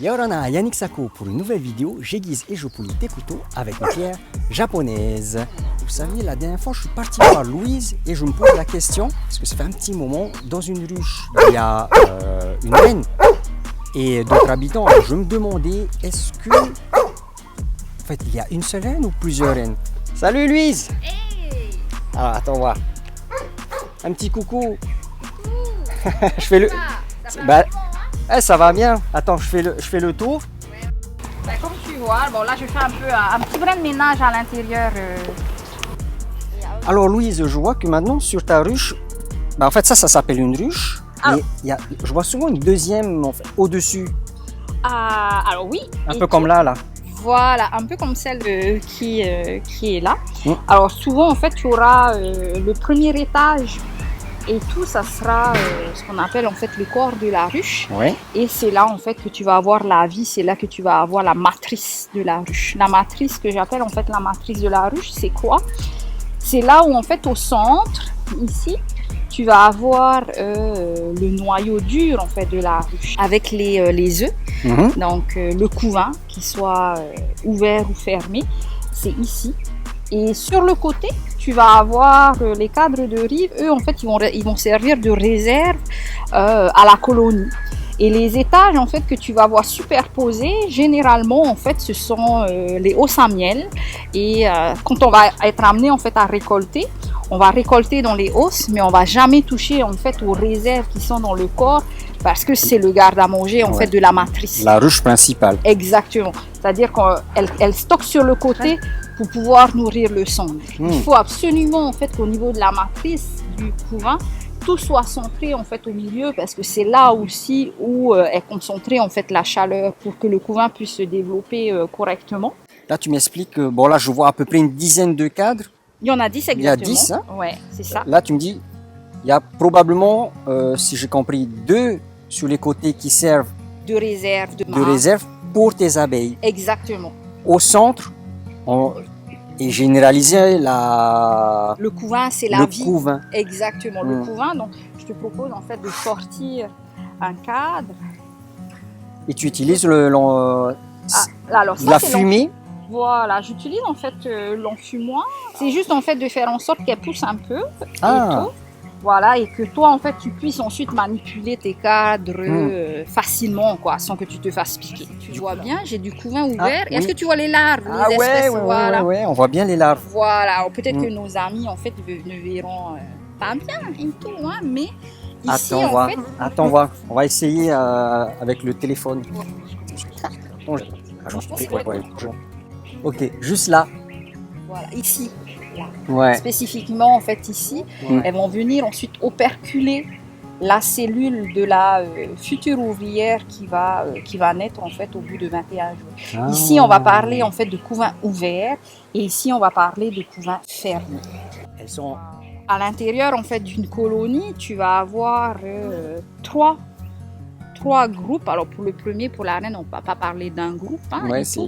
Yorona Yannick Sako pour une nouvelle vidéo. J'aiguise et je polis des couteaux avec mes pierres japonaises. Vous savez, la dernière fois, je suis parti voir Louise et je me pose la question, parce que ça fait un petit moment, dans une ruche, il y a une reine et d'autres habitants. Alors, je me demandais, est-ce que, en fait, il y a une seule reine ou plusieurs reines? Salut Louise! Hey! Alors, attends voir. Un petit coucou. Je fais le... Bah, ça va bien. Attends, je fais le tour. Ben, comme tu vois, bon là je fais un petit brin de ménage à l'intérieur. Alors Louise, je vois que maintenant sur ta ruche, bah, en fait ça s'appelle une ruche. Ah. Mais je vois souvent une deuxième en fait, au-dessus. Alors oui. Un peu comme là. Voilà, un peu comme celle qui est là. Mm. Alors souvent en fait tu auras le premier étage. Et tout, ça sera ce qu'on appelle en fait le corps de la ruche. Ouais. Et c'est là en fait que tu vas avoir la vie, c'est là que tu vas avoir la matrice de la ruche. La matrice que j'appelle en fait la matrice de la ruche, c'est quoi? C'est là où en fait au centre, ici, tu vas avoir le noyau dur en fait de la ruche avec les œufs. Mm-hmm. Donc le couvain, qu'il soit ouvert ou fermé, c'est ici. Et sur le côté, tu vas avoir les cadres de rive. Eux, en fait, ils vont servir de réserve à la colonie. Et les étages, en fait, que tu vas voir superposés, généralement, en fait, ce sont les hausses à miel. Et quand on va être amené, en fait, à récolter, on va récolter dans les hausses, mais on va jamais toucher, en fait, aux réserves qui sont dans le corps, parce que c'est le garde-à-manger, en fait, de la matrice. La ruche principale. Exactement. C'est-à-dire qu'elle stocke sur le côté pour pouvoir nourrir le sang. Il faut absolument, en fait, qu'au niveau de la matrice du couvain, tout soit centré, en fait, au milieu, parce que c'est là aussi où est concentrée, en fait, la chaleur pour que le couvain puisse se développer correctement. Là, tu m'expliques, bon là, je vois à peu près une dizaine de cadres. Il y en a 10 exactement. Il y a 10, hein? Ouais, c'est ça. Là, tu me dis, il y a probablement, si j'ai compris, 2 sur les côtés qui servent De réserve, de réserve pour tes abeilles. Exactement. Au centre, et généraliser Le couvain, c'est la vie. Le couvain. Exactement, le couvain. Donc, je te propose en fait de sortir un cadre. Et tu utilises la fumée. Voilà, j'utilise en fait l'enfumoir. C'est juste en fait de faire en sorte qu'elle pousse un peu. Ah. Et tout. Voilà, et que toi en fait tu puisses ensuite manipuler tes cadres facilement, quoi, sans que tu te fasses piquer. Tu vois bien, j'ai du couvain ouvert. Est-ce que tu vois les larves, les espèces, voilà. Ouais, on voit bien les larves. Voilà, peut-être que nos amis en fait ne verront pas bien et tout, hein, mais ici Attends, on va essayer avec le téléphone. Ok, juste là. Voilà, ici. Là. Ouais. Spécifiquement en fait ici, elles vont venir ensuite operculer la cellule de la future ouvrière qui va naître en fait au bout de 21 jours. Ah. Ici on va parler en fait de couvain ouvert et ici on va parler de couvain fermé. Elles sont à l'intérieur en fait d'une colonie, tu vas avoir trois groupes. Alors pour le premier, pour la reine, on ne va pas parler d'un groupe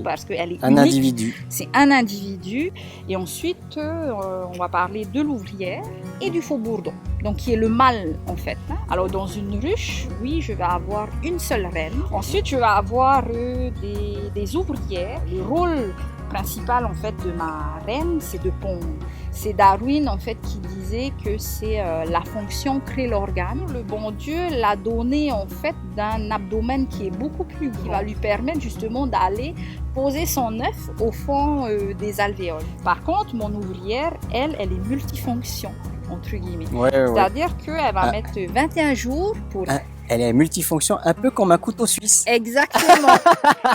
parce qu'elle est un unique. individu. C'est un individu. Et ensuite, on va parler de l'ouvrière et du faux bourdon, donc qui est le mâle en fait. Alors dans une ruche, oui, je vais avoir une seule reine. Ensuite, je vais avoir des ouvrières. Le rôle principal en fait de ma reine, c'est de pondre. C'est Darwin en fait qui disait que c'est la fonction crée l'organe. Le bon Dieu l'a donné en fait d'un abdomen qui est beaucoup plus grand, qui va lui permettre justement d'aller poser son œuf au fond des alvéoles. Par contre, mon ouvrière, elle est multifonction entre guillemets. C'est-à-dire qu'elle va mettre 21 jours pour... Elle est multifonction, un peu comme un couteau suisse. Exactement.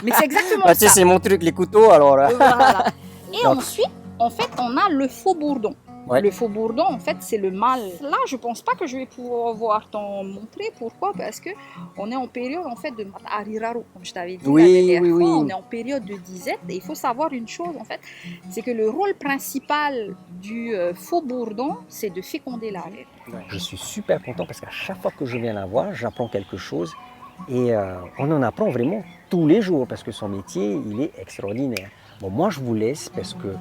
Mais c'est exactement ça. Tu sais, c'est mon truc, les couteaux, alors... Voilà. Et ensuite, en fait, on a le faux bourdon. Ouais. Le faux bourdon, en fait, c'est le mâle. Là, je pense pas que je vais pouvoir t'en montrer. Pourquoi? Parce que on est en période, en fait, de Ariraro, comme je t'avais dit la dernière fois. On est en période de disette. Et il faut savoir une chose, en fait, c'est que le rôle principal du faux bourdon, c'est de féconder la reine. Je suis super content parce qu'à chaque fois que je viens la voir, j'apprends quelque chose. Et on en apprend vraiment tous les jours parce que son métier, il est extraordinaire. Bon, moi, je vous laisse parce que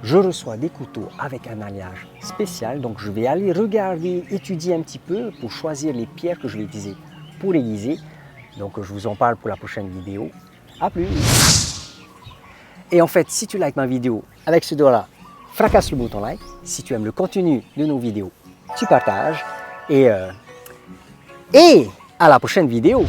je reçois des couteaux avec un alliage spécial. Donc, je vais aller regarder, étudier un petit peu pour choisir les pierres que je vais utiliser pour aiguiser. Donc je vous en parle pour la prochaine vidéo. A plus! Et en fait, si tu likes ma vidéo avec ce doigt-là, fracasse le bouton like. Si tu aimes le contenu de nos vidéos, tu partages. Et à la prochaine vidéo!